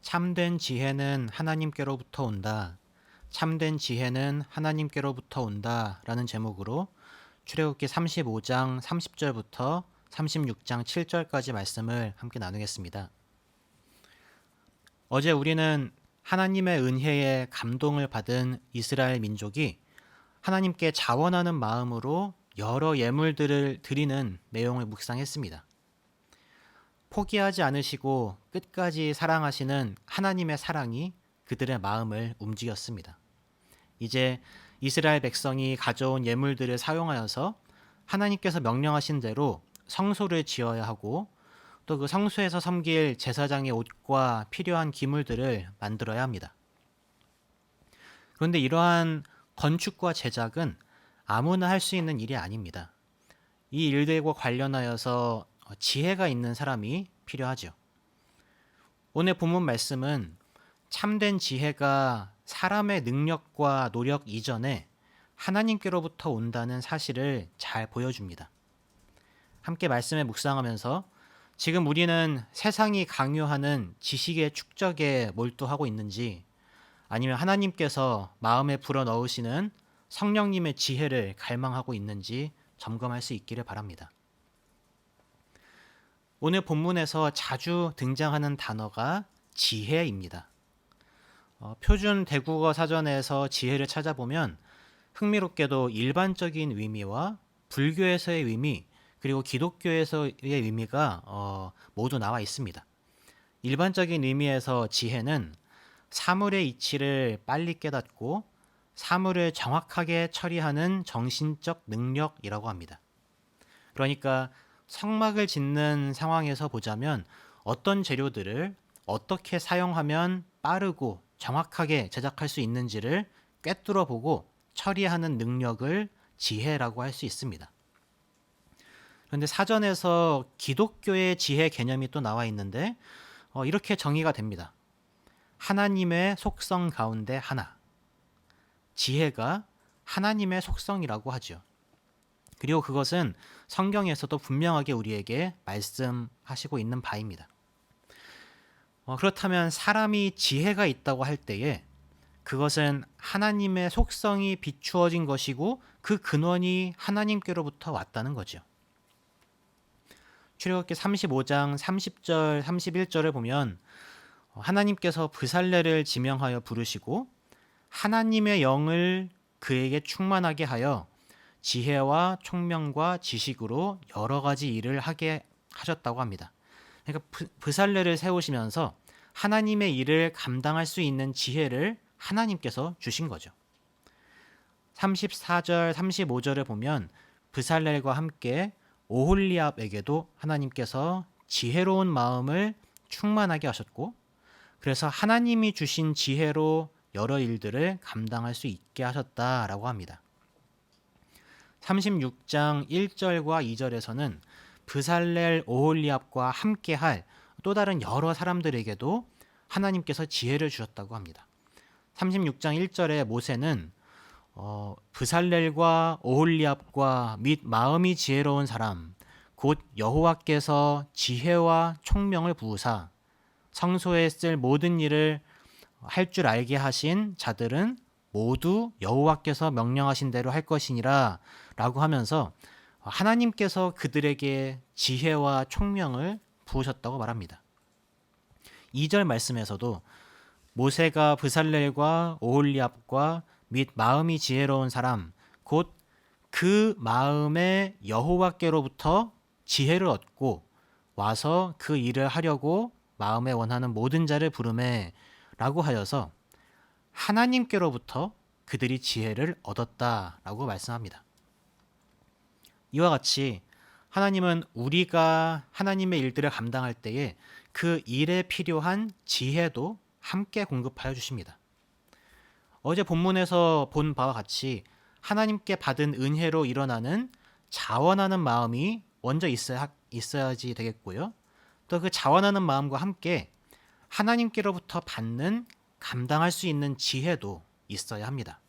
참된 지혜는 하나님께로부터 온다. 참된 지혜는 하나님께로부터 온다. 라는 제목으로 출애굽기 35장 30절부터 36장 7절까지 말씀을 함께 나누겠습니다. 어제 우리는 하나님의 은혜에 감동을 받은 이스라엘 민족이 하나님께 자원하는 마음으로 여러 예물들을 드리는 내용을 묵상했습니다. 포기하지 않으시고 끝까지 사랑하시는 하나님의 사랑이 그들의 마음을 움직였습니다. 이제 이스라엘 백성이 가져온 예물들을 사용하여서 하나님께서 명령하신 대로 성소를 지어야 하고 또 그 성소에서 섬길 제사장의 옷과 필요한 기물들을 만들어야 합니다. 그런데 이러한 건축과 제작은 아무나 할 수 있는 일이 아닙니다. 이 일들과 관련하여서 지혜가 있는 사람이 필요하죠. 오늘 본문 말씀은 참된 지혜가 사람의 능력과 노력 이전에 하나님께로부터 온다는 사실을 잘 보여줍니다. 함께 말씀에 묵상하면서 지금 우리는 세상이 강요하는 지식의 축적에 몰두하고 있는지 아니면 하나님께서 마음에 불어넣으시는 성령님의 지혜를 갈망하고 있는지 점검할 수 있기를 바랍니다. 오늘 본문에서 자주 등장하는 단어가 지혜입니다. 표준 대국어 사전에서 지혜를 찾아보면 흥미롭게도 일반적인 의미와 불교에서의 의미 그리고 기독교에서의 의미가 모두 나와 있습니다. 일반적인 의미에서 지혜는 사물의 이치를 빨리 깨닫고 사물을 정확하게 처리하는 정신적 능력이라고 합니다. 그러니까 성막을 짓는 상황에서 보자면 어떤 재료들을 어떻게 사용하면 빠르고 정확하게 제작할 수 있는지를 꿰뚫어 보고 처리하는 능력을 지혜라고 할 수 있습니다. 그런데 사전에서 기독교의 지혜 개념이 또 나와 있는데 이렇게 정의가 됩니다. 하나님의 속성 가운데 하나. 지혜가 하나님의 속성이라고 하죠. 그리고 그것은 성경에서도 분명하게 우리에게 말씀하시고 있는 바입니다. 그렇다면 사람이 지혜가 있다고 할 때에 그것은 하나님의 속성이 비추어진 것이고 그 근원이 하나님께로부터 왔다는 거죠. 출애굽기 35장 30절 31절을 보면 하나님께서 브살레를 지명하여 부르시고 하나님의 영을 그에게 충만하게 하여 지혜와 총명과 지식으로 여러 가지 일을 하게 하셨다고 합니다. 그러니까 브살레를 세우시면서 하나님의 일을 감당할 수 있는 지혜를 하나님께서 주신 거죠. 34절 35절을 보면 브살렐과 함께 오홀리압에게도 하나님께서 지혜로운 마음을 충만하게 하셨고 그래서 하나님이 주신 지혜로 여러 일들을 감당할 수 있게 하셨다라고 합니다. 36장 1절과 2절에서는 브살렐 오홀리압과 함께할 또 다른 여러 사람들에게도 하나님께서 지혜를 주셨다고 합니다. 36장 1절에 모세는 브살렐과 오홀리압과 및 마음이 지혜로운 사람 곧 여호와께서 지혜와 총명을 부으사 성소에 쓸 모든 일을 할 줄 알게 하신 자들은 모두 여호와께서 명령하신 대로 할 것이니라 라고 하면서 하나님께서 그들에게 지혜와 총명을 부으셨다고 말합니다. 2절 말씀에서도 모세가 브살렐과 오홀리압과 및 마음이 지혜로운 사람 곧 그 마음에 여호와께로부터 지혜를 얻고 와서 그 일을 하려고 마음에 원하는 모든 자를 부르매 라고 하여서 하나님께로부터 그들이 지혜를 얻었다라고 말씀합니다. 이와 같이 하나님은 우리가 하나님의 일들을 감당할 때에 그 일에 필요한 지혜도 함께 공급하여 주십니다. 어제 본문에서 본 바와 같이 하나님께 받은 은혜로 일어나는 자원하는 마음이 먼저 있어야지 되겠고요. 또 그 자원하는 마음과 함께 하나님께로부터 받는 감당할 수 있는 지혜도 있어야 합니다.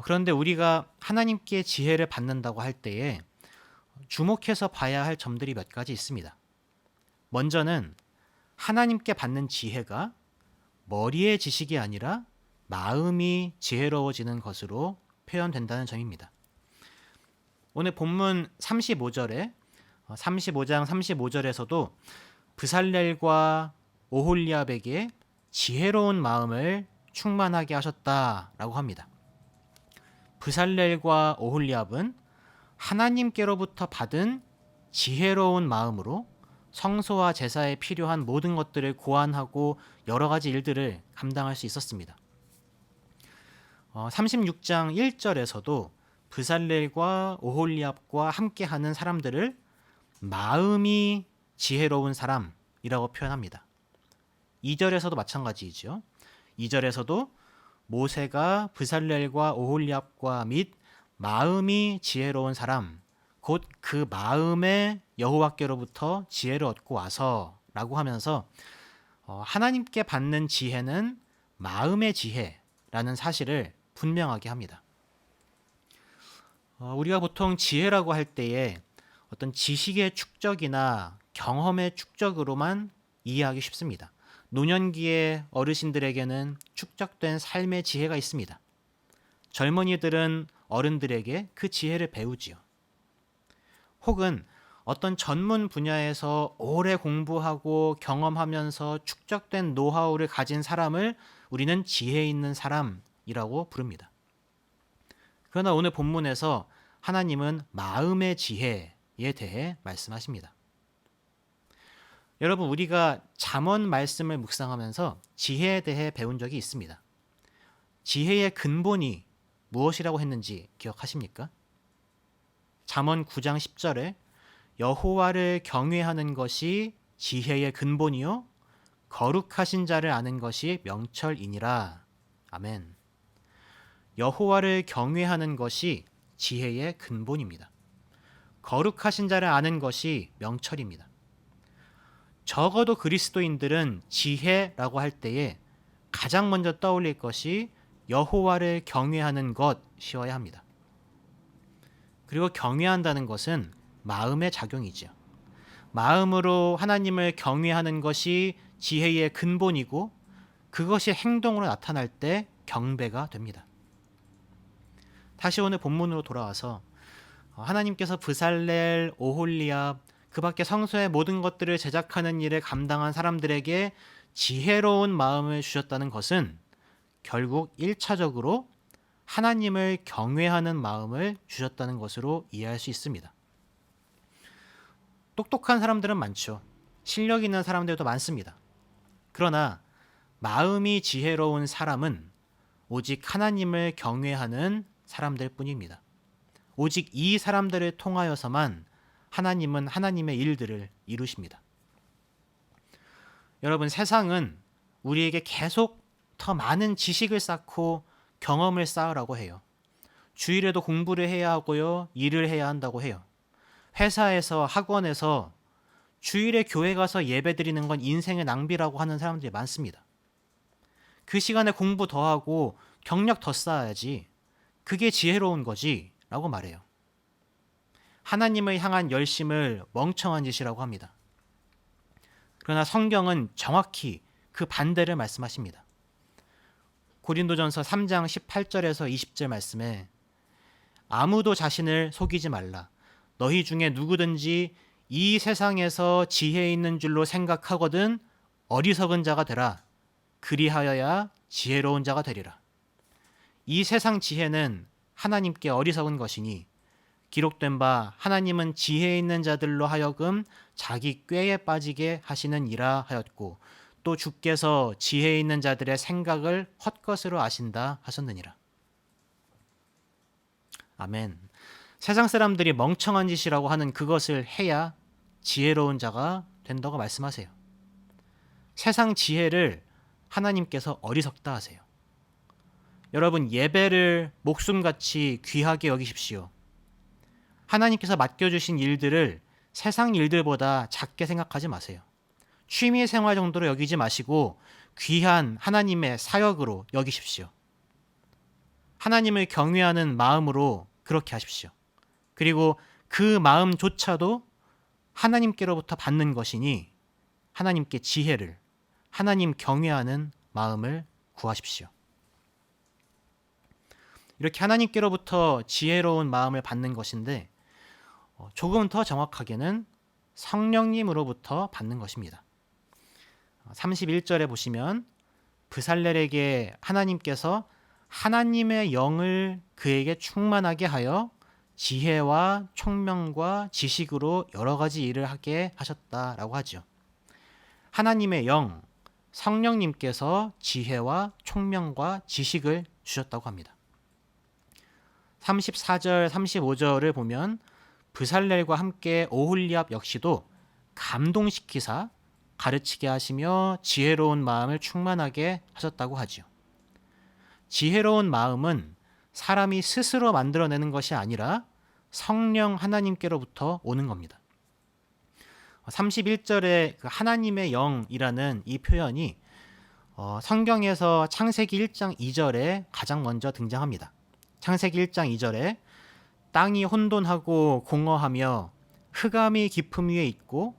그런데 우리가 하나님께 지혜를 받는다고 할 때에 주목해서 봐야 할 점들이 몇 가지 있습니다. 먼저는 하나님께 받는 지혜가 머리의 지식이 아니라 마음이 지혜로워지는 것으로 표현된다는 점입니다. 오늘 본문 35장 35절에서도 브살렐과 오홀리압에게 지혜로운 마음을 충만하게 하셨다라고 합니다. 브살렐과 오홀리압은 하나님께로부터 받은 지혜로운 마음으로 성소와 제사에 필요한 모든 것들을 고안하고 여러 가지 일들을 감당할 수 있었습니다. 36장 1절에서도 브살렐과 오홀리압과 함께하는 사람들을 마음이 지혜로운 사람이라고 표현합니다. 2절에서도 마찬가지이죠. 2절에서도 모세가 브살렐과 오홀리압과 및 마음이 지혜로운 사람, 곧 그 마음에 여호와께로부터 지혜를 얻고 와서라고 하면서 하나님께 받는 지혜는 마음의 지혜라는 사실을 분명하게 합니다. 우리가 보통 지혜라고 할 때에 어떤 지식의 축적이나 경험의 축적으로만 이해하기 쉽습니다. 노년기의 어르신들에게는 축적된 삶의 지혜가 있습니다. 젊은이들은 어른들에게 그 지혜를 배우지요. 혹은 어떤 전문 분야에서 오래 공부하고 경험하면서 축적된 노하우를 가진 사람을 우리는 지혜 있는 사람이라고 부릅니다. 그러나 오늘 본문에서 하나님은 마음의 지혜에 대해 말씀하십니다. 여러분, 우리가 잠언 말씀을 묵상하면서 지혜에 대해 배운 적이 있습니다. 지혜의 근본이 무엇이라고 했는지 기억하십니까? 잠언 9장 10절에 여호와를 경외하는 것이 지혜의 근본이요 거룩하신 자를 아는 것이 명철이니라. 아멘. 여호와를 경외하는 것이 지혜의 근본입니다. 거룩하신 자를 아는 것이 명철입니다. 적어도 그리스도인들은 지혜라고 할 때에 가장 먼저 떠올릴 것이 여호와를 경외하는 것이어야 합니다. 그리고 경외한다는 것은 마음의 작용이죠. 마음으로 하나님을 경외하는 것이 지혜의 근본이고 그것이 행동으로 나타날 때 경배가 됩니다. 다시 오늘 본문으로 돌아와서 하나님께서 브살렐, 오홀리압, 그 밖에 성소의 모든 것들을 제작하는 일을 감당한 사람들에게 지혜로운 마음을 주셨다는 것은 결국 1차적으로 하나님을 경외하는 마음을 주셨다는 것으로 이해할 수 있습니다. 똑똑한 사람들은 많죠. 실력 있는 사람들도 많습니다. 그러나 마음이 지혜로운 사람은 오직 하나님을 경외하는 사람들 뿐입니다. 오직 이 사람들을 통하여서만 하나님은 하나님의 일들을 이루십니다. 여러분, 세상은 우리에게 계속 더 많은 지식을 쌓고 경험을 쌓으라고 해요. 주일에도 공부를 해야 하고요, 일을 해야 한다고 해요. 회사에서, 학원에서 주일에 교회 가서 예배 드리는 건 인생의 낭비라고 하는 사람들이 많습니다. 그 시간에 공부 더 하고 경력 더 쌓아야지, 그게 지혜로운 거지 라고 말해요. 하나님을 향한 열심을 멍청한 짓이라고 합니다. 그러나 성경은 정확히 그 반대를 말씀하십니다. 고린도전서 3장 18절에서 20절 말씀에 아무도 자신을 속이지 말라. 너희 중에 누구든지 이 세상에서 지혜 있는 줄로 생각하거든 어리석은 자가 되라. 그리하여야 지혜로운 자가 되리라. 이 세상 지혜는 하나님께 어리석은 것이니 기록된 바 하나님은 지혜 있는 자들로 하여금 자기 꾀에 빠지게 하시는 이라 하였고 또 주께서 지혜 있는 자들의 생각을 헛것으로 아신다 하셨느니라. 아멘. 세상 사람들이 멍청한 짓이라고 하는 그것을 해야 지혜로운 자가 된다고 말씀하세요. 세상 지혜를 하나님께서 어리석다 하세요. 여러분, 예배를 목숨같이 귀하게 여기십시오. 하나님께서 맡겨주신 일들을 세상 일들보다 작게 생각하지 마세요. 취미 생활 정도로 여기지 마시고 귀한 하나님의 사역으로 여기십시오. 하나님을 경외하는 마음으로 그렇게 하십시오. 그리고 그 마음조차도 하나님께로부터 받는 것이니 하나님께 지혜를 하나님 경외하는 마음을 구하십시오. 이렇게 하나님께로부터 지혜로운 마음을 받는 것인데 조금 더 정확하게는 성령님으로부터 받는 것입니다. 31절에 보시면 브살렐에게 하나님께서 하나님의 영을 그에게 충만하게 하여 지혜와 총명과 지식으로 여러 가지 일을 하게 하셨다라고 하죠. 하나님의 영, 성령님께서 지혜와 총명과 지식을 주셨다고 합니다. 34절, 35절을 보면 브살렐과 함께 오홀리압 역시도 감동시키사 가르치게 하시며 지혜로운 마음을 충만하게 하셨다고 하지요. 지혜로운 마음은 사람이 스스로 만들어내는 것이 아니라 성령 하나님께로부터 오는 겁니다. 31절에 그 하나님의 영이라는 이 표현이 성경에서 창세기 1장 2절에 가장 먼저 등장합니다. 창세기 1장 2절에 땅이 혼돈하고 공허하며 흑암이 깊음 위에 있고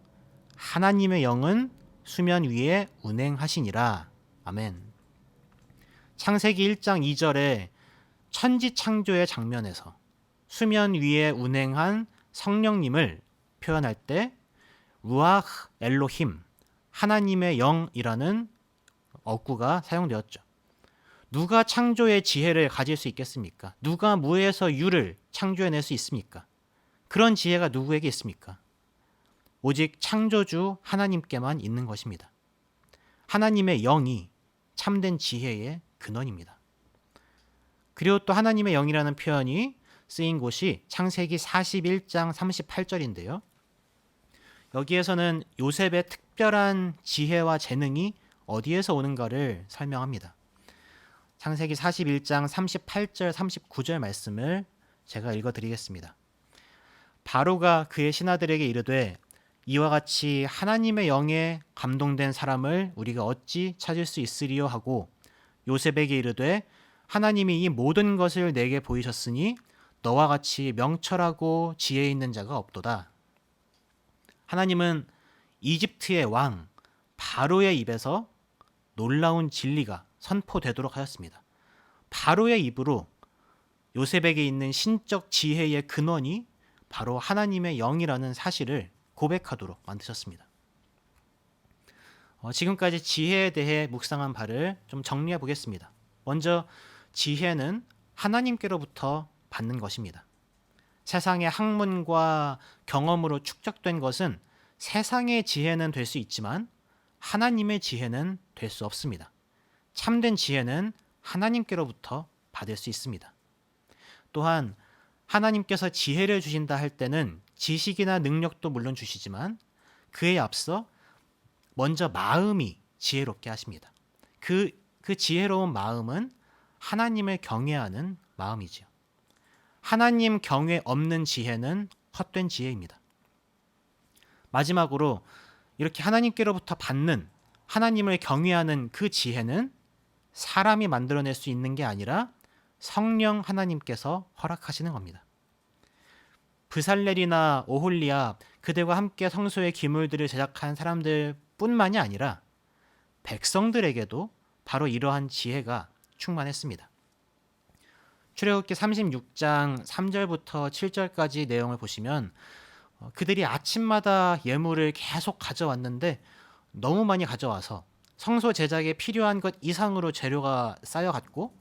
하나님의 영은 수면 위에 운행하시니라. 아멘. 창세기 1장 2절에 천지 창조의 장면에서 수면 위에 운행한 성령님을 표현할 때 루아흐 엘로힘, 하나님의 영이라는 어구가 사용되었죠. 누가 창조의 지혜를 가질 수 있겠습니까? 누가 무에서 유를 창조해낼 수 있습니까? 그런 지혜가 누구에게 있습니까? 오직 창조주 하나님께만 있는 것입니다. 하나님의 영이 참된 지혜의 근원입니다. 그리고 또 하나님의 영이라는 표현이 쓰인 곳이 창세기 41장 38절인데요. 여기에서는 요셉의 특별한 지혜와 재능이 어디에서 오는가를 설명합니다. 창세기 41장 38절 39절 말씀을 제가 읽어드리겠습니다. 바로가 그의 신하들에게 이르되 이와 같이 하나님의 영에 감동된 사람을 우리가 어찌 찾을 수 있으리요 하고 요셉에게 이르되 하나님이 이 모든 것을 내게 보이셨으니 너와 같이 명철하고 지혜 있는 자가 없도다. 하나님은 이집트의 왕 바로의 입에서 놀라운 진리가 선포되도록 하였습니다. 바로의 입으로 요셉에게 있는 신적 지혜의 근원이 바로 하나님의 영이라는 사실을 고백하도록 만드셨습니다. 지금까지 지혜에 대해 묵상한 바를 좀 정리해 보겠습니다. 먼저 지혜는 하나님께로부터 받는 것입니다. 세상의 학문과 경험으로 축적된 것은 세상의 지혜는 될 수 있지만 하나님의 지혜는 될 수 없습니다. 참된 지혜는 하나님께로부터 받을 수 있습니다. 또한 하나님께서 지혜를 주신다 할 때는 지식이나 능력도 물론 주시지만 그에 앞서 먼저 마음이 지혜롭게 하십니다. 그 지혜로운 마음은 하나님을 경외하는 마음이지요. 하나님 경외 없는 지혜는 헛된 지혜입니다. 마지막으로 이렇게 하나님께로부터 받는 하나님을 경외하는 그 지혜는 사람이 만들어낼 수 있는 게 아니라 성령 하나님께서 허락하시는 겁니다. 브살렐이나 오홀리압 그들과 함께 성소의 기물들을 제작한 사람들 뿐만이 아니라 백성들에게도 바로 이러한 지혜가 충만했습니다. 출애굽기 36장 3절부터 7절까지 내용을 보시면 그들이 아침마다 예물을 계속 가져왔는데 너무 많이 가져와서 성소 제작에 필요한 것 이상으로 재료가 쌓여갔고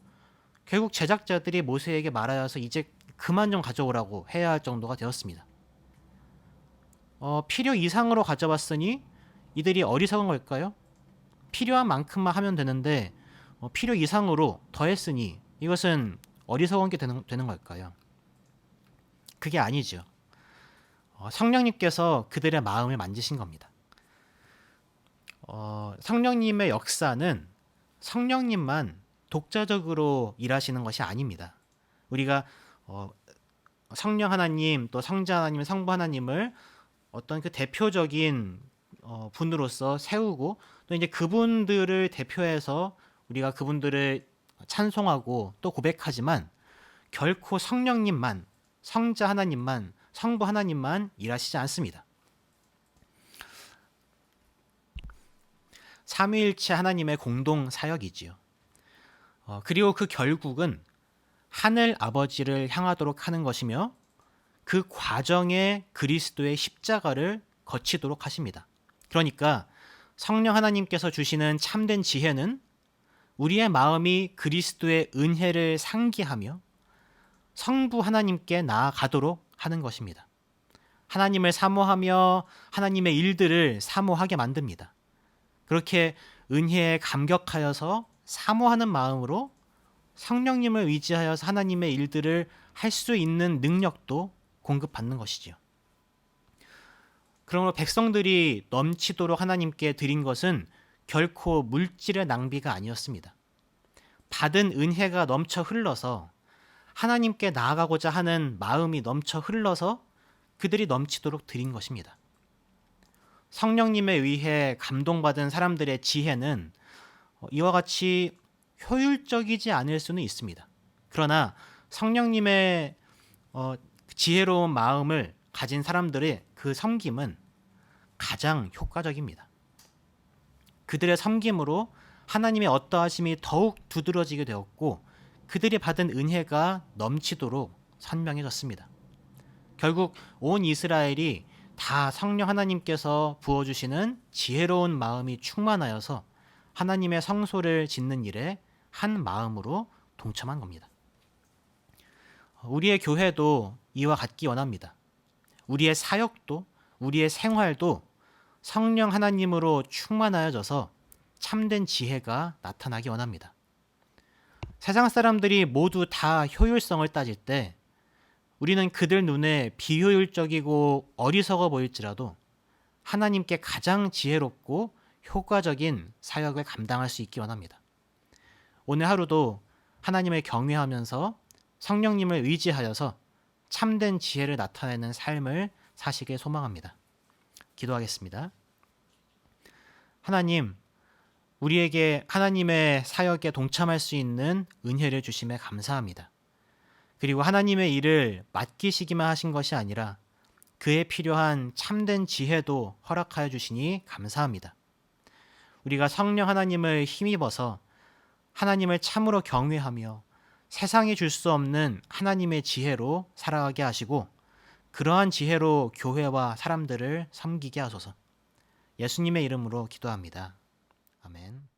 결국 제작자들이 모세에게 말하여서 이제 그만 좀 가져오라고 해야 할 정도가 되었습니다. 필요 이상으로 가져왔으니 이들이 어리석은 걸까요? 필요한 만큼만 하면 되는데 필요 이상으로 더했으니 이것은 어리석은 게 되는 걸까요? 그게 아니죠. 성령님께서 그들의 마음을 만지신 겁니다. 성령님의 역사는 성령님만 독자적으로 일하시는 것이 아닙니다. 우리가 성령 하나님 또 성자 하나님, 성부 하나님을 어떤 그 대표적인 분으로서 세우고 또 이제 그분들을 대표해서 우리가 그분들을 찬송하고 또 고백하지만 결코 성령님만, 성자 하나님만, 성부 하나님만 일하시지 않습니다. 삼위일체 하나님의 공동 사역이지요. 그리고 그 결국은 하늘 아버지를 향하도록 하는 것이며 그 과정에 그리스도의 십자가를 거치도록 하십니다. 그러니까 성령 하나님께서 주시는 참된 지혜는 우리의 마음이 그리스도의 은혜를 상기하며 성부 하나님께 나아가도록 하는 것입니다. 하나님을 사모하며 하나님의 일들을 사모하게 만듭니다. 그렇게 은혜에 감격하여서 사모하는 마음으로 성령님을 의지하여서 하나님의 일들을 할 수 있는 능력도 공급받는 것이지요. 그러므로 백성들이 넘치도록 하나님께 드린 것은 결코 물질의 낭비가 아니었습니다. 받은 은혜가 넘쳐 흘러서 하나님께 나아가고자 하는 마음이 넘쳐 흘러서 그들이 넘치도록 드린 것입니다. 성령님에 의해 감동받은 사람들의 지혜는 이와 같이 효율적이지 않을 수는 있습니다. 그러나 성령님의 지혜로운 마음을 가진 사람들의 그 섬김은 가장 효과적입니다. 그들의 섬김으로 하나님의 어떠하심이 더욱 두드러지게 되었고 그들이 받은 은혜가 넘치도록 선명해졌습니다. 결국 온 이스라엘이 다 성령 하나님께서 부어주시는 지혜로운 마음이 충만하여서 하나님의 성소를 짓는 일에 한 마음으로 동참한 겁니다. 우리의 교회도 이와 같기 원합니다. 우리의 사역도 우리의 생활도 성령 하나님으로 충만하여져서 참된 지혜가 나타나기 원합니다. 세상 사람들이 모두 다 효율성을 따질 때 우리는 그들 눈에 비효율적이고 어리석어 보일지라도 하나님께 가장 지혜롭고 효과적인 사역을 감당할 수 있기 원합니다. 오늘 하루도 하나님을 경외하면서 성령님을 의지하여서 참된 지혜를 나타내는 삶을 사시길 소망합니다. 기도하겠습니다. 하나님, 우리에게 하나님의 사역에 동참할 수 있는 은혜를 주심에 감사합니다. 그리고 하나님의 일을 맡기시기만 하신 것이 아니라 그에 필요한 참된 지혜도 허락하여 주시니 감사합니다. 우리가 성령 하나님을 힘입어서 하나님을 참으로 경외하며 세상이 줄 수 없는 하나님의 지혜로 살아가게 하시고 그러한 지혜로 교회와 사람들을 섬기게 하소서. 예수님의 이름으로 기도합니다. 아멘.